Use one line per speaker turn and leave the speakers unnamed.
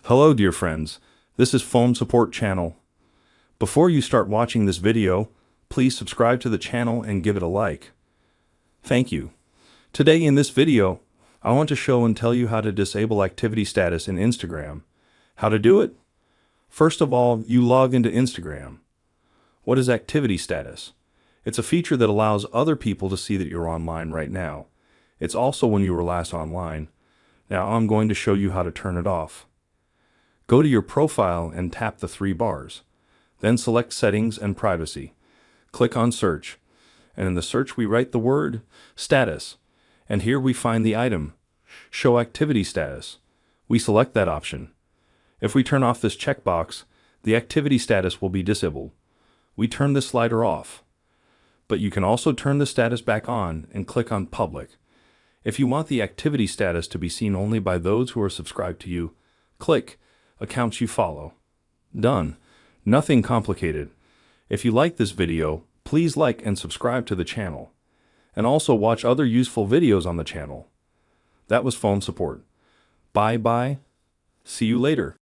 Hello dear friends, this is Phone Support Channel. Before you start watching this video, please subscribe to the channel and give it a like. Thank you. Today in this video, I want to show and tell you how to disable activity status in Instagram. How to do it? First of all, you log into Instagram. What is activity status? It's a feature that allows other people to see that you're online right now. It's also when you were last online. Now I'm going to show you how to turn it off. Go to your profile and tap the three bars. Then select Settings and Privacy. Click on Search. And in the search we write the word Status. And here we find the item Show Activity Status. We select that option. If we turn off this checkbox, the activity status will be disabled. We turn this slider off. But you can also turn the status back on and click on Public. If you want the activity status to be seen only by those who are subscribed to you, click Accounts you follow. Done. Nothing complicated. If you like this video, please like and subscribe to the channel. And also watch other useful videos on the channel. That was Phone Support. Bye bye. See you later.